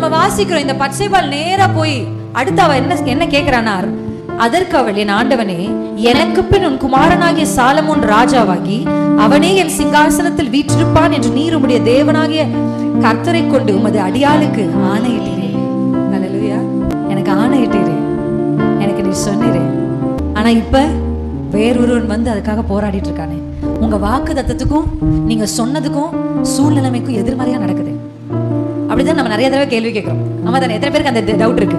நம்ம வாசிக்கிறோம், இந்த பத்சேபாள் நேரா போய் அடுத்து அவ என்ன கேட்கிறானார், அதற்கு அவள், என் ஆண்டவனே, எனக்கு பின் உன் குமாரனாகிய சாலமோன் ராஜாவாகி அவனே என் சிங்காசனத்தில் வீற்றிருப்பான் என்று நீர் உம்முடைய தேவனாகிய கர்த்தரை கொண்டு உமது அடியாளுக்கு ஆணையிட்டீரே. அல்லேலூயா. எனக்கு ஆணையிட்டீரே, எனக்கு நீ சொன்னீரே. ஆனா இப்ப வேறொருவன் வந்து அதுக்காக போராடிட்டு இருக்கானே. உங்க வாக்கு தத்தத்துக்கும் நீங்க சொன்னதுக்கும் சூழ்நிலைமைக்கும் எதிர்மறையா நடக்குது. அப்படிதான் நம்ம நிறைய தடவை கேள்வி கேட்கிறோம். ஆமா தானே? எத்தனை பேருக்கு அந்த டவுட் இருக்கு?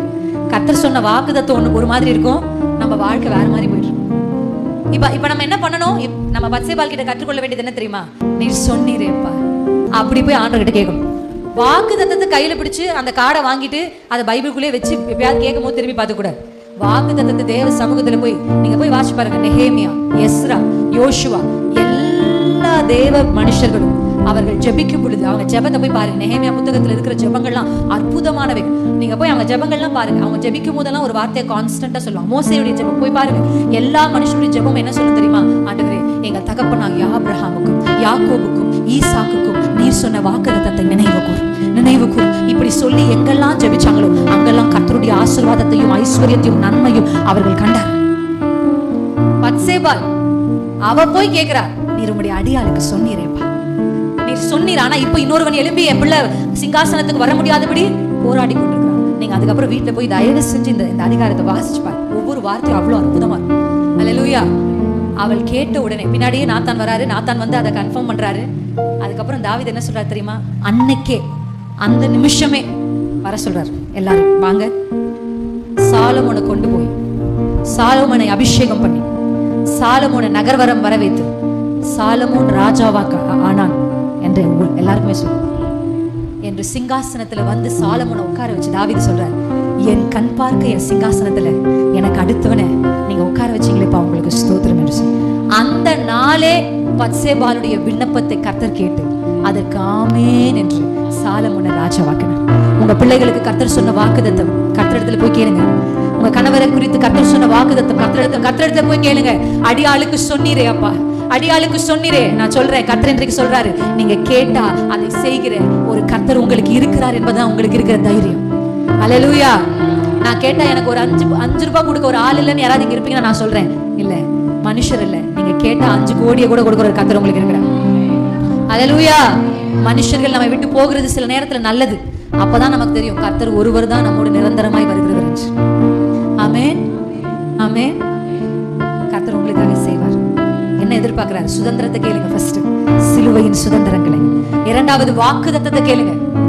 கர்த்தர் சொன்ன வாக்கு தத்துவம் ஒண்ணு ஒரு மாதிரி இருக்கும், நம்ம வாழ்க்கை வேற மாதிரி போயிட்டு இருக்கும். இப்ப நம்ம என்ன பண்ணணும்? நம்ம பத்சேபாள் கிட்ட கற்றுக்கொள்ள வேண்டியது என்ன தெரியுமா? நீ சொன்னீரேப்பா, அப்படி போய் ஆண்டவர் கிட்ட கேட்கணும். வாக்கு தத்தத்தை கையில பிடிச்சு அந்த கார்டை வாங்கிட்டு அதை பைபிளுக்குள்ளே வச்சு எப்பயாவது கேட்கும் போது திரும்பி பார்த்து கூடாது. வாக்கு தத்தத்தை தேவ சமூகத்துல போய் நீங்க போய் வாசி பாருங்க. நெகேமியா, எஸ்ரா, யோசுவா, எல்லா தேவ மனுஷர்களும் அவர்கள் ஜெபிக்கும் பொழுது அவங்க ஜெபத்தை போய் பாருங்க. நெகேமியா புத்தகத்துல இருக்கிற ஜெபங்கள்லாம் அற்புதமானவை. நீங்க போய் அவங்க ஜெபங்கள்லாம் பாருங்க. அவங்க ஜெபிக்கும் போதெல்லாம் ஒரு வார்த்தையை கான்ஸ்டன்டா சொல்லுவாங்க. மோசேயுடைய ஜெபம் போய் பாருங்க. எல்லா மனுஷனுடைய ஜெபம் என்ன சொல்லும் தெரியுமா? ஆண்டவரே, எங்க தகப்பனாகிய ஆபிரகாமுக்கும் யாக்கோபுக்கும் ஈசாக்குக்கும் நீர் சொன்ன வாக்குத்தத்தத்தை நினைவு கூர். இப்படி சொல்லி எங்கெல்லாம் ஜெபிச்சாங்களோ அங்கெல்லாம் கர்த்தருடைய ஆசீர்வாதத்தையும் ஐஸ்வர்யத்தையும் நன்மையும் அவர்கள் கண்டார். பத்சேபாள் அவ போய் கேட்கிறா, நீர் உம்முடைய அடியாளுக்கு சொன்னீரேப்பா, நீர் சொன்னீர். ஆனா இப்ப இன்னொருவன் எழும்பி என் பிள்ளை சிங்காசனத்துக்கு வர முடியாதபடி போராடி கொண்டிருக்கிறான். நீங்க அதுக்கப்புறம் வீட்டுல போய் தயவு செஞ்சு இந்த அதிகாரத்தை வாசிச்சு பாரு. ஒவ்வொரு வார்த்தையும் அவ்வளவு அற்புதமா இருக்கும். அல்லேலூயா. அவள் கேட்ட உடனே பின்னாடியே நாத்தான் வராரு. நாத்தான் வந்து அதை கன்ஃபார்ம் பண்றாரு. அதுக்கப்புறம் தாவீது என்ன சொல்றாரு தெரியுமா? அன்னைக்கே அந்த நிமிஷமே வர சொல்றாரு, எல்லாரும் வாங்க, சாலமோனை கொண்டு போய் சாலமோனை அபிஷேகம் பண்ணி சாலமோனை நகர்வரம் வர வைத்து சாலமோன் ராஜாவாக்க ஆனான் என்று எல்லாருக்குமே சொல்லுவோம் என்று சிங்காசனத்துல வந்து சாலமோனை உட்கார வச்சு தாவீது சொல்றாரு, என் கண் பார்க்க என் சிங்காசனத்துல எனக்கு அடுத்தவனை நீங்க உட்கார வச்சீங்களேப்பா, உங்களுக்கு ஸ்தோத்திரம் என்று சொல்லி அந்த நாளே பத்சேபாளுடைய விண்ணப்பத்தை கர்த்தர் கேட்டு அதற்கு ஆமென் என்று சாலமோனை ராஜாவாக்கினார். உங்க பிள்ளைகளுக்கு கர்த்தர் சொன்ன வாக்குத்தத்தம் கர்த்தரிடத்துல போய் கேளுங்க. உங்க கணவரை குறித்து கர்த்தர் சொன்ன வாக்குத்தத்தம் கர்த்தரிடத்துல போய் கேளுங்க. அடியாளுக்கு சொன்னீரே அப்பா, அடியாளுக்கு சொன்னீரே. நான் சொல்றேன், கர்த்தர் இன்றைக்கு சொல்றாரு, நீங்க கேட்டா அதை செய்கிற ஒரு கர்த்தர் உங்களுக்கு இருக்கிறார் என்பதுதான் உங்களுக்கு இருக்கிற தைரியம். அல்லேலூயா. நான் கேட்டா எனக்கு ஒரு 5 ரூபாய் கொடுக்க ஒரு ஆள் இல்லைன்னு யாராவது இங்க இருப்பீங்கன்னா நான் சொல்றேன், இல்ல, மனுஷர் இல்ல, நீங்க கேட்டா 5 கோடியை கூட கொடுக்குற ஒரு கர்த்தர் உங்களுக்கு இருக்கிறார். அல்லேலூயா. மனுஷர்கள் நம்ம விட்டு போகிறது சில நேரத்துல நல்லது. அப்பதான் நமக்கு தெரியும் கர்த்தர் ஒருவர் தான் நம்மோடு நிரந்தரமாய் வருகிறவர் என்று. ஆமென், ஆமென். கர்த்தர் உங்களுக்காக செய்வார். என்ன எதிர்பார்க்கிறார்? சுதந்திரத்தை கேளுங்க. ஃபர்ஸ்ட் சிலுவையின் சுதந்திரங்களை, இரண்டாவது வாக்குத்தத்தத்தை கேளுங்க.